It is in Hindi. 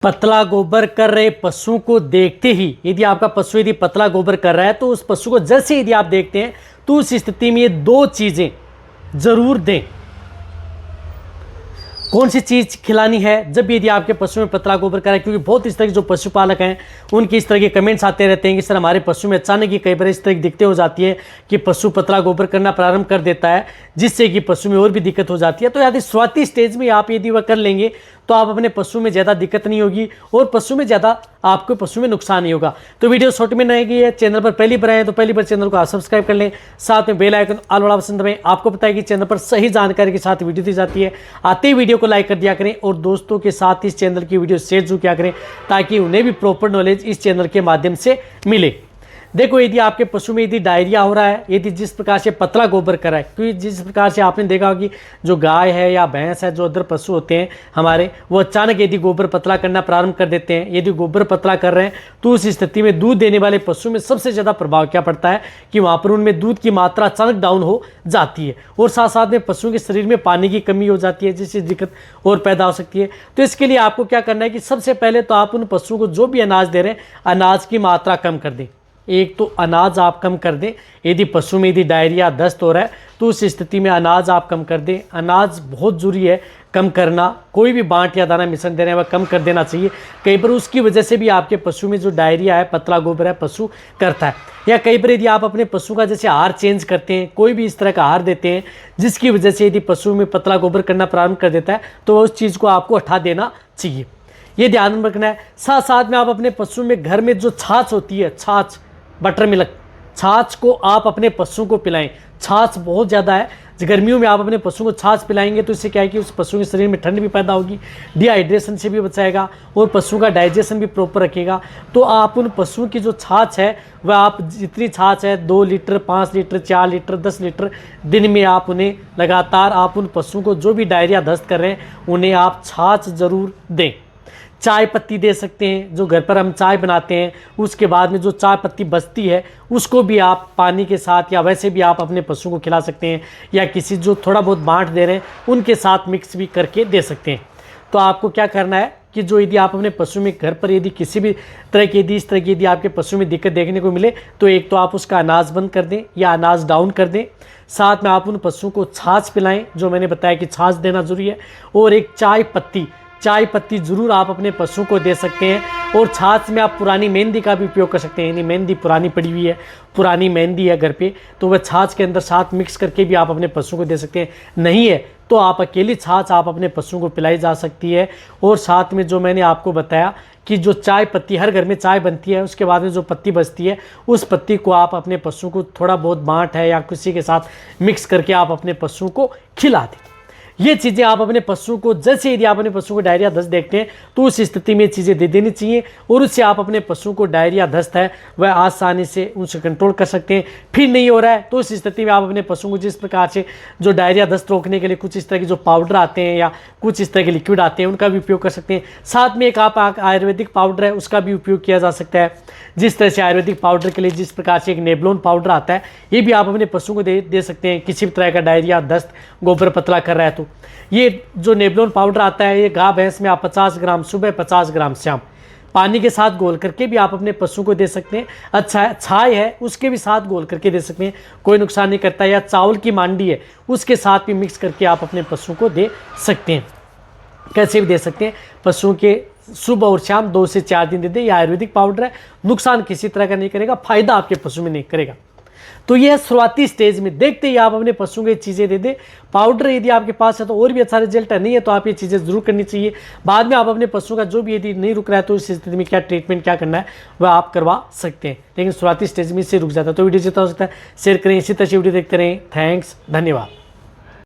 पतला गोबर कर रहे पशु को देखते ही यदि आपका पशु यदि पतला गोबर कर रहा है तो उस पशु को जैसे यदि आप देखते हैं तो उस स्थिति में ये दो चीजें जरूर दें। कौन सी चीज खिलानी है जब यदि आपके पशु में पतला गोबर कर रहा है, क्योंकि बहुत इस तरह के जो पशुपालक हैं उनके इस तरह के कमेंट्स आते रहते हैं कि सर हमारे पशु में अचानक ही कई बार इस तरह की दिक्कतें हो जाती है कि पशु पतला गोबर करना प्रारंभ कर देता है, जिससे कि पशु में और भी दिक्कत हो जाती है। तो यदि शुरुआती स्टेज में आप यदि वह कर लेंगे तो आप अपने पशु में ज़्यादा दिक्कत नहीं होगी और पशु में ज़्यादा आपको पशु में नुकसान नहीं होगा। तो वीडियो शॉर्ट में नहीं है, चैनल पर पहली बार आए तो पहली बार चैनल को आप सब्सक्राइब कर लें, साथ में बेल आइकन ऑल वाला बटन दबाएं। आपको पता है कि चैनल पर सही जानकारी के साथ वीडियो दी जाती है। आते ही वीडियो को लाइक कर दिया करें और दोस्तों के साथ इस चैनल की वीडियो शेयर जरूर किया करें ताकि उन्हें भी प्रॉपर नॉलेज इस चैनल के माध्यम से मिले। देखो यदि आपके पशु में यदि डायरिया हो रहा है, यदि जिस प्रकार से पतला गोबर कर रहा है, क्योंकि जिस प्रकार से आपने देखा होगा कि जो गाय है या भैंस है, जो अदर पशु होते हैं हमारे, वो अचानक यदि गोबर पतला करना प्रारंभ कर देते हैं, यदि गोबर पतला कर रहे हैं तो उस स्थिति में दूध देने वाले पशु में सबसे ज़्यादा प्रभाव क्या पड़ता है कि वहाँ पर उनमें दूध की मात्रा अचानक डाउन हो जाती है और साथ साथ में पशुओं के शरीर में पानी की कमी हो जाती है, जिससे दिक्कत और पैदा हो सकती है। तो इसके लिए आपको क्या करना है कि सबसे पहले तो आप उन पशुओं को जो भी अनाज दे रहे हैं अनाज की मात्रा कम कर दें। एक तो अनाज आप कम कर दें, यदि पशु में यदि डायरिया दस्त हो रहा है तो उस स्थिति में अनाज आप कम कर दें। अनाज बहुत ज़रूरी है कम करना, कोई भी बांट या दाना मिश्रण दे रहे हैं वह कम कर देना चाहिए। कई बार उसकी वजह से भी आपके पशु में जो डायरिया है, पतला गोबर है, पशु करता है। या कई बार यदि आप अपने पशु का जैसे आहार चेंज करते हैं, कोई भी इस तरह का आहार देते हैं जिसकी वजह से यदि पशु में पतला गोबर करना प्रारंभ कर देता है तो उस चीज़ को आपको हटा देना चाहिए, ये ध्यान रखना है। साथ साथ में आप अपने पशु में घर में जो छाछ होती है, छाछ बटर मिल्क, छाछ को आप अपने पशु को पिलाएं। छाछ बहुत ज़्यादा है, गर्मियों में आप अपने पशु को छाछ पिलाएंगे तो इससे क्या है कि उस पशु के शरीर में ठंड भी पैदा होगी, डिहाइड्रेशन से भी बचाएगा और पशु का डाइजेशन भी प्रॉपर रखेगा। तो आप उन पशुओं की जो छाछ है वह आप जितनी छाछ है 2 लीटर, 5 लीटर, 4 लीटर, 10 लीटर दिन में आप उन्हें लगातार आप उन पशुओं को जो भी डायरिया दस्त कर रहे हैं उन्हें आप छाछ ज़रूर दें। चाय पत्ती दे सकते हैं, जो घर पर हम चाय बनाते हैं उसके बाद में जो चाय पत्ती बचती है उसको भी आप पानी के साथ या वैसे भी आप अपने पशु को खिला सकते हैं, या किसी जो थोड़ा बहुत बांट दे रहे हैं उनके साथ मिक्स भी करके दे सकते हैं। तो आपको क्या करना है कि जो यदि आप अपने पशु में घर पर यदि किसी भी तरह की यदि इस तरह की यदि आपके पशु में दिक्कत देखने को मिले तो एक तो आप उसका अनाज बंद कर दें या अनाज डाउन कर दें, साथ में आप उन पशुओं को छाछ पिलाएं, जो मैंने बताया कि छाछ देना जरूरी है, और एक चाय पत्ती ज़रूर आप अपने पशु को दे सकते हैं। और छाछ में आप पुरानी मेहंदी का भी उपयोग कर सकते हैं, यानी मेहंदी पुरानी पड़ी हुई है, पुरानी मेहंदी है घर पे, तो वह छाछ के अंदर साथ मिक्स करके भी आप अपने पशु को दे सकते हैं। नहीं है तो आप अकेली छाछ आप अपने पशु को पिलाई जा सकती है। और साथ में जो मैंने आपको बताया कि जो चाय पत्ती, हर घर में चाय बनती है, उसके बाद में जो पत्ती बचती है उस पत्ती को आप अपने पशु को थोड़ा बहुत बांट है या किसी के साथ मिक्स करके आप अपने पशु को खिला दें। ये चीज़ें आप अपने पशु को, जैसे यदि आप अपने पशु को डायरिया दस्त देखते हैं तो उस स्थिति में चीज़ें दे देनी चाहिए और उससे आप अपने पशु को डायरिया दस्त है वह आसानी से उनसे कंट्रोल कर सकते हैं। फिर नहीं हो रहा है तो उस स्थिति में आप अपने पशु को जिस प्रकार से जो डायरिया दस्त रोकने के लिए कुछ इस तरह के जो पाउडर आते हैं या कुछ इस तरह के लिक्विड आते हैं उनका भी उपयोग कर सकते हैं। साथ में एक आप आयुर्वेदिक पाउडर है उसका भी उपयोग किया जा सकता है। जिस तरह से आयुर्वेदिक पाउडर के लिए जिस प्रकार से एक नेबलोन पाउडर आता है, ये भी आप अपने पशु को दे सकते हैं किसी भी तरह का डायरिया दस्त गोबर पतला कर रहा है तो। ये जो नेबलोन पाउडर आता है ये गाय भैंस में आप 50 ग्राम सुबह, 50 ग्राम शाम पानी के साथ घोल करके भी आप अपने पशु को दे सकते हैं। अच्छा छाय है उसके भी साथ घोल करके दे सकते हैं, कोई नुकसान नहीं करता। या चावल की मांडी है उसके साथ भी मिक्स करके आप अपने पशु को दे सकते हैं, कैसे भी दे सकते हैं। पशुओं के सुबह और शाम 2 से 4 दिन दे दें। यह आयुर्वेदिक पाउडर है, नुकसान किसी तरह का नहीं करेगा, फायदा आपके पशु में नहीं करेगा। तो यह शुरुआती स्टेज में देखते ही आप अपने पशु को ये चीज़ें दे दें। पाउडर यदि आपके पास है तो और भी अच्छा रिजल्ट है, नहीं है तो आप ये चीज़ें जरूर करनी चाहिए। बाद में आप अपने पशु का जो भी यदि नहीं रुक रहा है तो इस स्थिति में क्या ट्रीटमेंट क्या करना है वह आप करवा सकते हैं, लेकिन शुरुआती स्टेज में इससे रुक जाता है। तो वीडियो जितना हो सकता है शेयर करें, इसी तरह से वीडियो देखते रहें। थैंक्स, धन्यवाद।